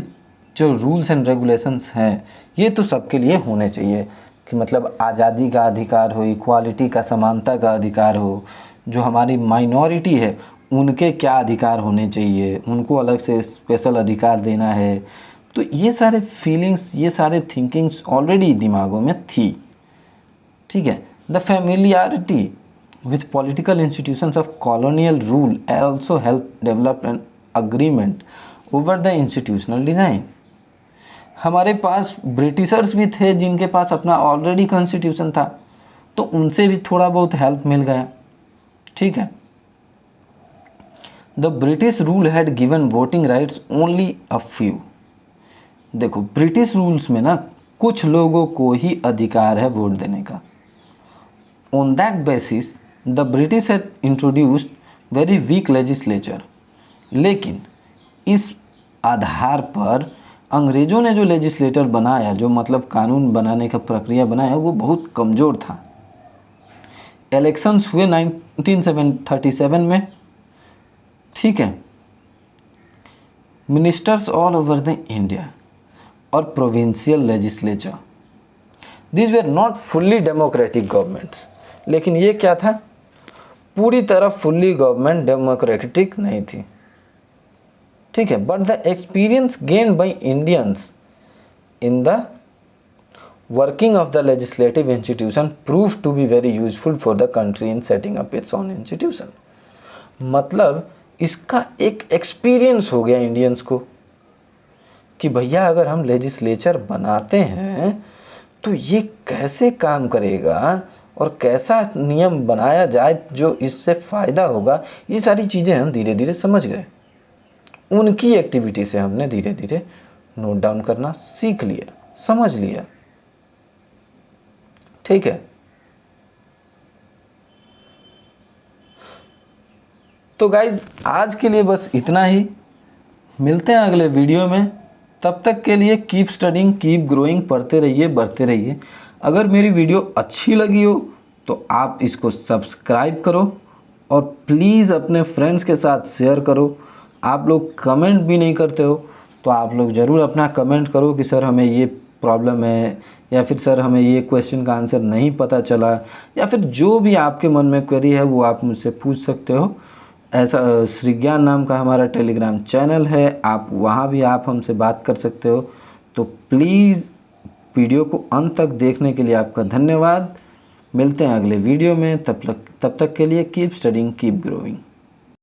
जो रूल्स एंड रेगुलेशंस हैं ये तो सबके लिए होने चाहिए, कि मतलब आज़ादी का अधिकार हो, इक्वालिटी का, समानता का अधिकार हो, जो हमारी माइनॉरिटी है उनके क्या अधिकार होने चाहिए, उनको अलग से स्पेशल अधिकार देना है। तो ये सारे फीलिंग्स, ये सारे थिंकिंग्स ऑलरेडी दिमागों में थी। ठीक है, the familiarity with political institutions of colonial rule also help develop an agreement over the institutional design. हमारे पास ब्रिटिशर्स भी थे जिनके पास अपना ऑलरेडी कॉन्स्टिट्यूशन था, तो उनसे भी थोड़ा बहुत हेल्प मिल गया। ठीक है, the British rule had given voting rights only a few. देखो, ब्रिटिश रूल्स में ना कुछ लोगों को ही अधिकार है वोट देने का। On that basis the British had introduced very weak legislature. लेकिन इस आधार पर अंग्रेज़ों ने जो लेजिस्लेटर बनाया, जो मतलब कानून बनाने का प्रक्रिया बनाया, वो बहुत कमज़ोर था। इलेक्शंस हुए 1937 में। ठीक है, ministers all over the India और provincial legislature, these were not fully democratic governments. लेकिन ये क्या था, पूरी तरह फुल्ली गवर्नमेंट डेमोक्रेटिक नहीं थी। ठीक है, but the experience gain by Indians in the working of the legislative institution prove to be very useful for the country in setting up its own institution. मतलब इसका एक एक्सपीरियंस हो गया Indians को कि भैया, अगर हम लेजिस्लेचर बनाते हैं तो ये कैसे काम करेगा और कैसा नियम बनाया जाए जो इससे फ़ायदा होगा, ये सारी चीज़ें हम धीरे धीरे समझ गए। उनकी एक्टिविटी से हमने धीरे धीरे नोट डाउन करना सीख लिया, समझ लिया। ठीक है, तो गाइज आज के लिए बस इतना ही। मिलते हैं अगले वीडियो में। तब तक के लिए कीप स्टडिंग, कीप ग्रोइंग, पढ़ते रहिए, बढ़ते रहिए। अगर मेरी वीडियो अच्छी लगी हो तो आप इसको सब्सक्राइब करो और प्लीज़ अपने फ्रेंड्स के साथ शेयर करो। आप लोग कमेंट भी नहीं करते हो तो आप लोग ज़रूर अपना कमेंट करो कि सर हमें ये प्रॉब्लम है, या फिर सर हमें ये क्वेश्चन का आंसर नहीं पता चला, या फिर जो भी आपके मन में क्वेरी है वो आप मुझसे पूछ सकते हो। ऐसा श्री ज्ञान नाम का हमारा टेलीग्राम चैनल है, आप वहाँ भी आप हमसे बात कर सकते हो। तो प्लीज़ वीडियो को अंत तक देखने के लिए आपका धन्यवाद। मिलते हैं अगले वीडियो में, तब तक के लिए कीप स्टडिंग, कीप ग्रोइंग।